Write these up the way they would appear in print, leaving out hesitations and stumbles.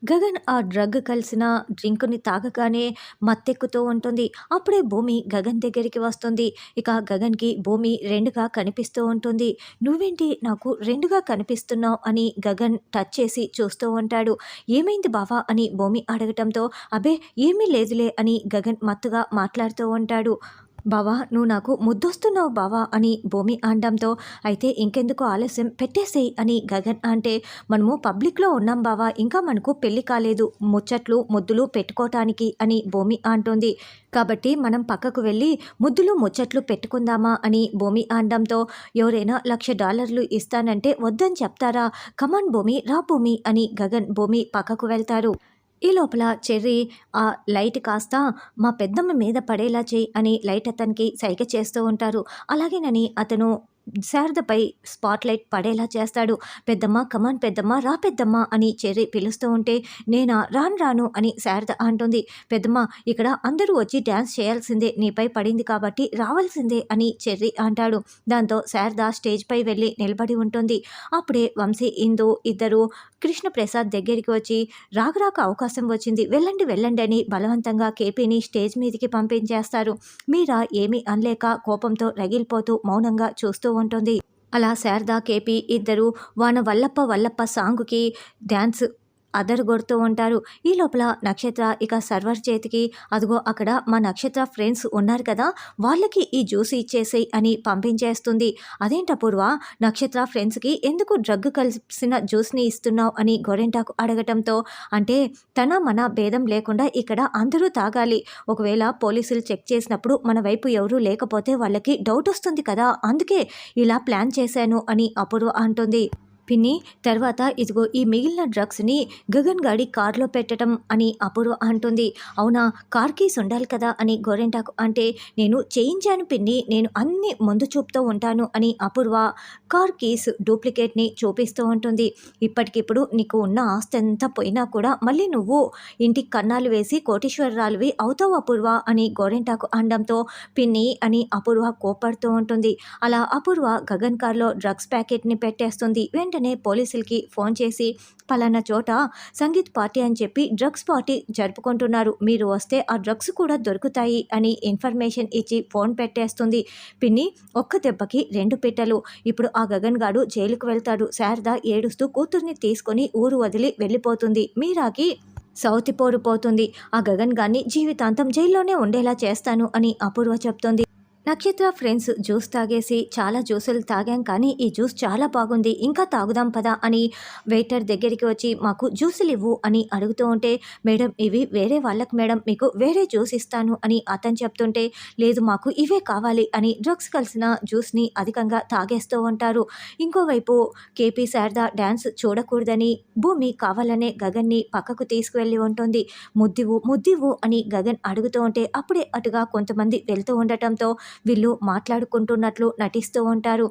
గగన్ ఆ డ్రగ్ కలిసిన డ్రింక్‌ని తాగగానే మత్తెక్కుతూ ఉంటుంది. అప్పుడే భూమి గగన్ దగ్గరికి వస్తుంది. ఇక గగన్‌కి భూమి 2గా కనిపిస్తూ ఉంటుంది. "నువ్వేంటి నాకు 2గా కనిపిస్తున్నావు?" అని గగన్ టచ్ చేసి చూస్తూ ఉంటాడు. "ఏమైంది బావా?" అని భూమి అడగటంతో, "అబ్బే ఏమీ లేదులే" అని గగన్ మత్తుగా మాట్లాడుతూ ఉంటాడు. "బావా నువ్వు నాకు ముద్దొస్తున్నావు బావా" అని భూమి అనడంతో, "అయితే ఇంకెందుకు ఆలస్యం పెట్టేసేయ్" అని గగన్ అంటే, "మనము పబ్లిక్‌లో ఉన్నాం బావా ఇంకా మనకు పెళ్లి కాలేదు. ముచ్చట్లు, ముద్దులు పెట్టుకోటానికి" అని భూమి అంటుంది. "కాబట్టి మనం పక్కకు వెళ్ళి ముద్దులు, ముచ్చట్లు పెట్టుకుందామా" అని భూమి అనడంతో, "ఎవరైనా $1,00,000 ఇస్తానంటే వద్దని చెప్తారా? కమాన్ భూమి రా భూమి" అని గగన్, భూమి పక్కకు వెళ్తారు. ఈ లోపల చెర్రీ ఆ లైట్ కాస్త మా పెద్దమ్మ మీద పడేలా చెయ్యి అని లైట్ అతనికి సైగ చేస్తూ ఉంటారు. అలాగేనని అతను శారదపై స్పాట్ లైట్ పడేలా చేస్తాడు. "పెద్దమ్మ కమాన్ పెద్దమ్మ రా పెద్దమ్మ" అని చెర్రీ పిలుస్తూ ఉంటే, "నేనా రాను రాను" అని శారద అంటుంది. "పెద్దమ్మ ఇక్కడ అందరూ వచ్చి డ్యాన్స్ చేయాల్సిందే, నీపై పడింది కాబట్టి రావాల్సిందే" అని చెర్రీ అంటాడు. దాంతో శారద స్టేజ్‌పై వెళ్ళి నిలబడి ఉంటుంది. అప్పుడే వంశీ, ఇందు ఇద్దరు కృష్ణప్రసాద్ దగ్గరికి వచ్చి, "రాక రాక అవకాశం వచ్చింది, వెళ్ళండి వెళ్ళండి" అని బలవంతంగా కేపీని స్టేజ్ మీదికి పంపించేస్తారు. మీరా ఏమీ అనలేక కోపంతో రగిలిపోతూ మౌనంగా చూస్తూ ఉంటుంది. అలా శారద, కేపీ ఇద్దరు "వాన వల్లప్ప వల్లప్ప" సాంగుకి డ్యాన్స్ అదరగొడుతూ ఉంటారు. ఈ లోపల నక్షత్ర ఇక సర్వర్ చేతికి, "అదిగో అక్కడ మా నక్షత్ర ఫ్రెండ్స్ ఉన్నారు కదా, వాళ్ళకి ఈ జ్యూస్ ఇచ్చేసేయ్" అని పంపించేస్తుంది. "అదేంటి అపూర్వ, నక్షత్ర ఫ్రెండ్స్‌కి ఎందుకు డ్రగ్ కలిసిన జ్యూస్‌ని ఇస్తున్నావు" అని గోరింటాకు అడగటంతో, "అంటే తన మన భేదం లేకుండా ఇక్కడ అందరూ తాగాలి. ఒకవేళ పోలీసులు చెక్ చేసినప్పుడు మన వైపు ఎవరూ లేకపోతే వాళ్ళకి డౌట్ వస్తుంది కదా, అందుకే ఇలా ప్లాన్ చేశాను" అని అపూర్వ అంటుంది. పిన్ని, తర్వాత ఇదిగో ఈ మిగిలిన డ్రగ్స్‌ని గగన్ గాడి కార్‌లో పెట్టటం అని అపూర్వ అంటుంది. "అవునా, కార్ కీస్ ఉండాలి కదా" అని గోరింటాకు అంటే, "నేను చేయించాను పిన్ని, నేను అన్నీ ముందు చూపుతూ ఉంటాను" అని అపూర్వ కార్ కీస్ డూప్లికేట్‌ని చూపిస్తూ ఉంటుంది. "ఇప్పటికిప్పుడు నీకు ఉన్న ఆస్తంతా పోయినా కూడా మళ్ళీ నువ్వు ఇంటికి కన్నాలు వేసి కోటీశ్వరురాలివి అవుతావు అపూర్వ" అని గోరింటాకు అనడంతో, "పిన్ని" అని అపూర్వ కోప్పడుతూ ఉంటుంది. అలా అపూర్వ గగన్ కార్‌లో డ్రగ్స్ ప్యాకెట్‌ని పెట్టేస్తుంది. వెంటనే పోలీసులకి ఫోన్ చేసి, "పలానా చోట సంగీత్ పార్టీ అని చెప్పి డ్రగ్స్ పార్టీ జరుపుకుంటున్నారు, మీరు వస్తే ఆ డ్రగ్స్ కూడా దొరుకుతాయి" అని ఇన్ఫర్మేషన్ ఇచ్చి ఫోన్ పెట్టేస్తుంది. పిన్ని, ఒక్క దెబ్బకి 2 పిట్టలు. ఇప్పుడు ఆ గగన్ గాడు జైలుకు వెళ్తాడు. శారద ఏడుస్తూ కూతుర్ని తీసుకొని ఊరు వదిలి వెళ్ళిపోతుంది. మీరాకి సౌతిపోరు పోతుంది. "ఆ గగన్ గాన్ని జీవితాంతం జైల్లోనే ఉండేలా చేస్తాను" అని అపూర్వ చెప్తోంది. నక్షత్ర ఫ్రెండ్స్ జ్యూస్ తాగేసి, "చాలా జ్యూసులు తాగాం కానీ ఈ జ్యూస్ చాలా బాగుంది, ఇంకా తాగుదాం పదా" అని వెయిటర్ దగ్గరికి వచ్చి, "మాకు జ్యూసులు ఇవ్వు" అని అడుగుతూ ఉంటే, "మేడం ఇవి వేరే వాళ్ళకి మేడం, మీకు వేరే జ్యూస్ ఇస్తాను" అని అతను చెప్తుంటే, "లేదు మాకు ఇవే కావాలి" అని డ్రగ్స్ కలిసిన జ్యూస్ని అధికంగా తాగేస్తూ ఉంటారు. ఇంకోవైపు కేపీ శారద డ్యాన్స్ చూడకూడదని భూమి కావాలనే గగన్ని పక్కకు తీసుకువెళ్ళి ఉంటుంది. "ముద్దివ్వు ముద్దివ్వు" అని గగన్ అడుగుతూ ఉంటే, అప్పుడే అటుగా కొంతమంది వెళ్తూ ఉండటంతో వీళ్ళు మాట్లాడుకుంటున్నట్లు నటిస్తూ ఉంటారు.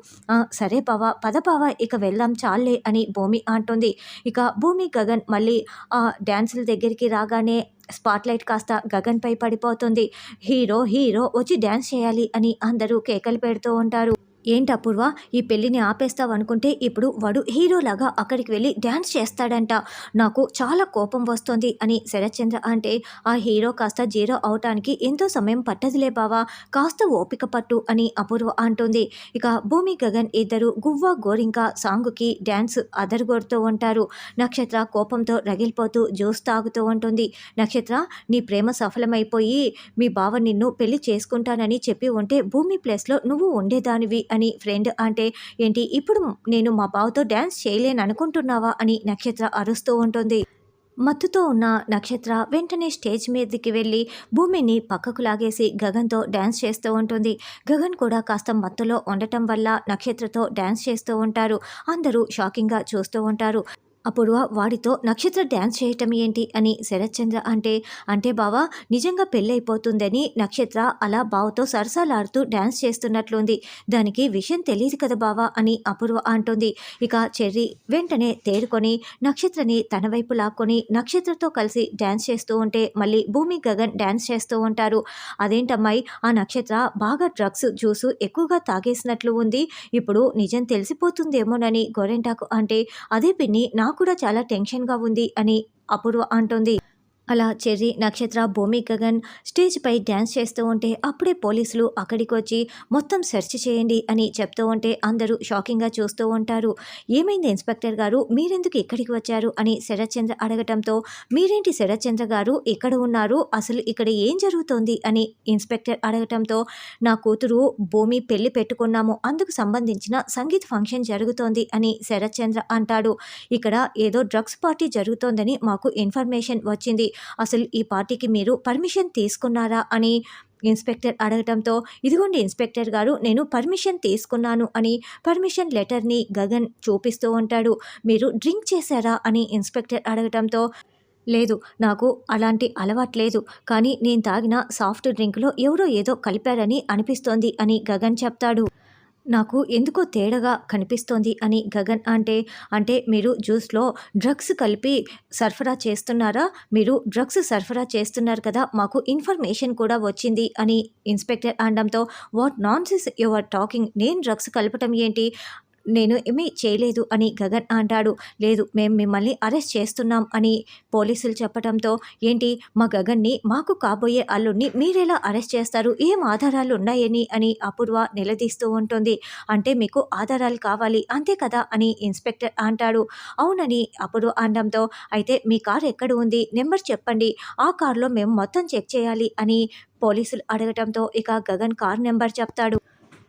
సరే బావ పద బావ ఇక వెళ్దాం చాల్లే" అని భూమి అంటుంది. ఇక భూమి, గగన్ మళ్ళీ ఆ డ్యాన్సుల దగ్గరికి రాగానే స్పాట్‌లైట్ కాస్త గగన్‌పై పడిపోతుంది. "హీరో హీరో వచ్చి డ్యాన్స్ చేయాలి" అని అందరూ కేకలు పెడుతూ ఉంటారు. "ఏంటి అపూర్వ, ఈ పెళ్ళిని ఆపేస్తావనుకుంటే ఇప్పుడు వాడు హీరోలాగా అక్కడికి వెళ్ళి డ్యాన్స్ చేస్తాడంట. నాకు చాలా కోపం వస్తోంది" అని శరత్చంద్ర అంటే, "ఆ హీరో కాస్త జీరో అవటానికి ఎంతో సమయం పట్టదులే బావా, కాస్త ఓపిక పట్టు" అని అపూర్వ అంటుంది. ఇక భూమి, గగన్ ఇద్దరు గువ్వ గోరింక సాంగుకి డ్యాన్స్ అదరగొడుతూ ఉంటారు. నక్షత్ర కోపంతో రగిలిపోతూ జ్యూస్ తాగుతూ ఉంటుంది. "నక్షత్ర, నీ ప్రేమ సఫలమైపోయి మీ బావ నిన్ను పెళ్లి చేసుకుంటానని చెప్పి ఉంటే భూమి ప్లేస్‌లో నువ్వు ఉండేదానివి" అని ఫ్రెండ్ అంటే, "ఏంటి ఇప్పుడు నేను మా బావతో డ్యాన్స్ చేయలేననుకుంటున్నావా" అని నక్షత్ర అరుస్తూ ఉంటుంది. మత్తుతో ఉన్న నక్షత్ర వెంటనే స్టేజ్ మీదకి వెళ్ళి భూమిని పక్కకు లాగేసి గగన్‌తో డ్యాన్స్ చేస్తూ ఉంటుంది. గగన్ కూడా కాస్త మత్తులో ఉండటం వల్ల నక్షత్రతో డ్యాన్స్ చేస్తూ ఉంటారు. అందరూ షాకింగ్‌గా చూస్తూ ఉంటారు. అపూర్వ వాడితో నక్షత్ర డ్యాన్స్ చేయటం ఏంటి అని శరత్చంద్ర అంటే, "అంటే బావ నిజంగా పెళ్ళైపోతుందని నక్షత్ర అలా బావతో సరసాలాడుతూ డ్యాన్స్ చేస్తున్నట్లుంది, దానికి విషయం తెలీదు కదా బావ" అని అపూర్వ అంటుంది. ఇక చెర్రీ వెంటనే తేరుకొని నక్షత్రని తన వైపు లాక్కొని నక్షత్రతో కలిసి డ్యాన్స్ చేస్తూ ఉంటే మళ్ళీ భూమి, గగన్ డ్యాన్స్ చేస్తూ ఉంటారు. "అదేంటమ్మాయి, ఆ నక్షత్ర బాగా డ్రగ్స్ జ్యూసు ఎక్కువగా తాగేసినట్లు ఉంది, ఇప్పుడు నిజం తెలిసిపోతుందేమోనని" గోరెంటాకు అంటే, "అదే పిన్ని నాకు కూడా చాలా టెన్షన్‌గా ఉంది" అని అపూర్వ అంటుంది. అలా చెర్రీ, నక్షత్ర, భూమి, గగన్ స్టేజ్‌పై డాన్స్ చేస్తూ ఉంటే అప్పుడే పోలీసులు అక్కడికొచ్చి మొత్తం సెర్చ్ చేయండి అని చెప్తూ ఉంటే అందరూ షాకింగ్‌గా చూస్తూ ఉంటారు. "ఏమైంది ఇన్స్‌పెక్టర్ గారు? మీరెందుకు ఇక్కడికి వచ్చారు?" అని శరత్ చంద్ర అడగటంతో, "మీరేంటి శరత్ చంద్ర గారు ఇక్కడ ఉన్నారు? అసలు ఇక్కడ ఏం జరుగుతోంది?" అని ఇన్స్‌పెక్టర్ అడగటంతో, "నా కూతురు భూమి పెళ్లి పెట్టుకున్నాము. అందుకు సంబంధించిన సంగీత్ ఫంక్షన్ జరుగుతోంది" అని శరత్ చంద్ర అంటాడు. "ఇక్కడ ఏదో డ్రగ్స్ పార్టీ జరుగుతోందని మాకు ఇన్ఫర్మేషన్ వచ్చింది. అసలు ఈ పార్టీకి మీరు పర్మిషన్ తీసుకున్నారా?" అని ఇన్స్‌పెక్టర్ అడగటంతో, "ఇదిగోండి ఇన్స్‌పెక్టర్ గారు, నేను పర్మిషన్ తీసుకున్నాను" అని పర్మిషన్ లెటర్‌ని గగన్ చూపిస్తూ ఉంటాడు. "మీరు డ్రింక్ చేశారా?" అని ఇన్స్‌పెక్టర్ అడగటంతో, "లేదు, నాకు అలాంటి అలవాట్లేదు. కానీ నేను తాగిన సాఫ్ట్ డ్రింక్‌లో ఎవరో ఏదో కలిపారని అనిపిస్తోంది" అని గగన్ చెప్తాడు. "నాకు ఎందుకో తేడాగా కనిపిస్తోంది" అని గగన్ అంటే, "అంటే మీరు జ్యూస్‌లో డ్రగ్స్ కలిపి సరఫరా చేస్తున్నారా? మీరు డ్రగ్స్ సరఫరా చేస్తున్నారు కదా! మాకు ఇన్ఫర్మేషన్ కూడా వచ్చింది" అని ఇన్స్‌పెక్టర్ అనడంతో, "what nonsense you are talking? నేను డ్రగ్స్ కలపటం ఏంటి? నేను ఏమీ చేయలేదు" అని గగన్ అంటాడు. "లేదు, మేము మిమ్మల్ని అరెస్ట్ చేస్తున్నాం" అని పోలీసులు చెప్పటంతో, "ఏంటి, మా గగన్‌ని, మాకు కాబోయే అల్లుడిని మీరెలా అరెస్ట్ చేస్తారు? ఏం ఆధారాలు ఉన్నాయని?" అని అపూర్వ నిలదీస్తూ ఉంటుంది. "అంటే మీకు ఆధారాలు కావాలి అంతే కదా?" అని ఇన్స్‌పెక్టర్ అంటాడు. "అవునని" అపూర్వ అనడంతో, "అయితే మీ కారు ఎక్కడ ఉంది? నెంబర్ చెప్పండి. ఆ కారులో మేము మొత్తం చెక్ చేయాలి" అని పోలీసులు అడగటంతో ఇక గగన్ కారు నెంబర్ చెప్తాడు.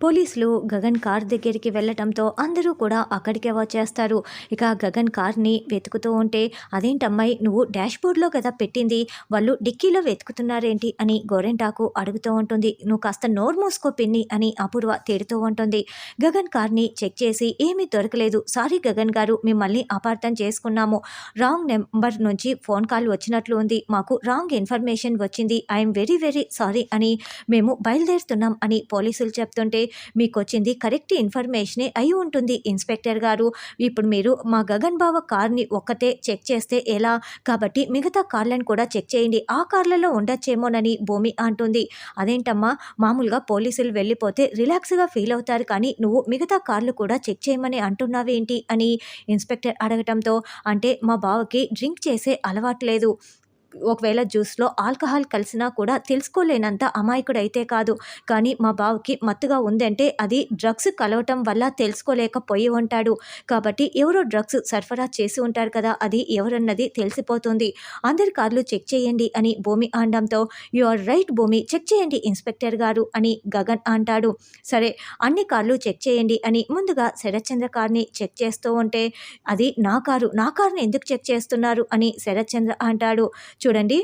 పోలీసులు గగన్ కార్ దగ్గరికి వెళ్ళటంతో అందరూ కూడా అక్కడికే వచ్చేస్తారు. ఇక గగన్ కార్ని వెతుకుతూ ఉంటే, "అదేంటమ్మాయి, నువ్వు డాష్‌బోర్డ్‌లో కదా పెట్టింది, వాళ్ళు డిక్కీలో వెతుకుతున్నారేంటి?" అని గోరెంటాకు అడుగుతూ ఉంటుంది. "నువ్వు కాస్త నోరు మూసుకో పిన్ని" అని అపూర్వ తిడుతూ ఉంటుంది. గగన్ కార్ని చెక్ చేసి ఏమీ దొరకలేదు. "సారీ గగన్ గారు, మిమ్మల్ని అపార్థం చేసుకున్నాము. రాంగ్ నెంబర్ నుంచి ఫోన్ కాల్ వచ్చినట్లు ఉంది. మాకు రాంగ్ ఇన్ఫర్మేషన్ వచ్చింది. ఐఎమ్ వెరీ వెరీ సారీ" అని, "మేము బయలుదేరుతున్నాం" అని పోలీసులు చెప్తుంటే, "మీకొచ్చింది కరెక్ట్ ఇన్ఫర్మేషనే అయి ఉంటుంది ఇన్స్‌పెక్టర్ గారు. ఇప్పుడు మీరు మా గగన్ బావ కార్‌ని ఒక్కటే చెక్ చేస్తే ఎలా? కాబట్టి మిగతా కార్లను కూడా చెక్ చేయండి. ఆ కార్లలో ఉండొచ్చేమోనని" భూమి అంటుంది. "అదేంటమ్మా, మామూలుగా పోలీసులు వెళ్ళిపోతే రిలాక్స్‌గా ఫీల్ అవుతారు కానీ నువ్వు మిగతా కార్లు కూడా చెక్ చేయమని అంటున్నావేంటి?" అని ఇన్స్‌పెక్టర్ అడగటంతో, "అంటే మా బావకి డ్రింక్ చేసే అలవాటు లేదు. ఒకవేళ జ్యూస్‌లో ఆల్కహాల్ కలిసినా కూడా తెలుసుకోలేనంత అమాయకుడైతే కాదు. కానీ మా బావకి మత్తుగా ఉందంటే అది డ్రగ్స్ కలవటం వల్ల తెలుసుకోలేకపోయి ఉంటాడు. కాబట్టి ఎవరో డ్రగ్స్ సరఫరా చేసి ఉంటారు కదా! అది ఎవరన్నది తెలిసిపోతుంది. అందరి కార్లు చెక్ చేయండి" అని భూమి అనడంతో, "యూ ఆర్ రైట్ భూమి, చెక్ చేయండి ఇన్స్‌పెక్టర్ గారు" అని గగన్ అంటాడు. "సరే, అన్ని కార్లు చెక్ చేయండి" అని ముందుగా శరత్చంద్ర కార్‌ని చెక్ చేస్తూ ఉంటే, "అది నా కారు, నా కార్‌ని ఎందుకు చెక్ చేస్తున్నారు?" అని శరత్చంద్ర అంటాడు. "చూడండి,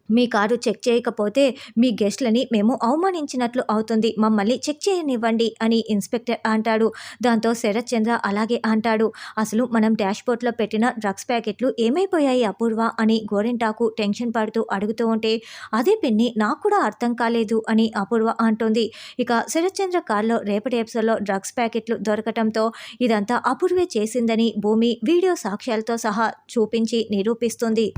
మీ కారు చెక్ చేయకపోతే మీ గెస్ట్‌లని మేము అవమానించినట్లు అవుతుంది. మమ్మల్ని చెక్ చేయనివ్వండి" అని ఇన్స్‌పెక్టర్ అంటాడు. దాంతో శరత్ చంద్ర అలాగే అంటాడు. "అసలు మనం డాష్‌బోర్డ్‌లో పెట్టిన డ్రగ్స్ ప్యాకెట్లు ఏమైపోయాయి అపూర్వ?" అని గోరింటాకు టెన్షన్ పడుతూ అడుగుతూ ఉంటే, "అదే పిన్ని, నాకు కూడా అర్థం కాలేదు" అని అపూర్వ అంటుంది. ఇక శరత్ చంద్ర కార్‌లో రేపటి ఎపిసోడ్‌లో డ్రగ్స్ ప్యాకెట్లు దొరకటంతో ఇదంతా అపూర్వే చేసిందని భూమి వీడియో సాక్ష్యాలతో సహా చూపించి నిరూపిస్తుంది.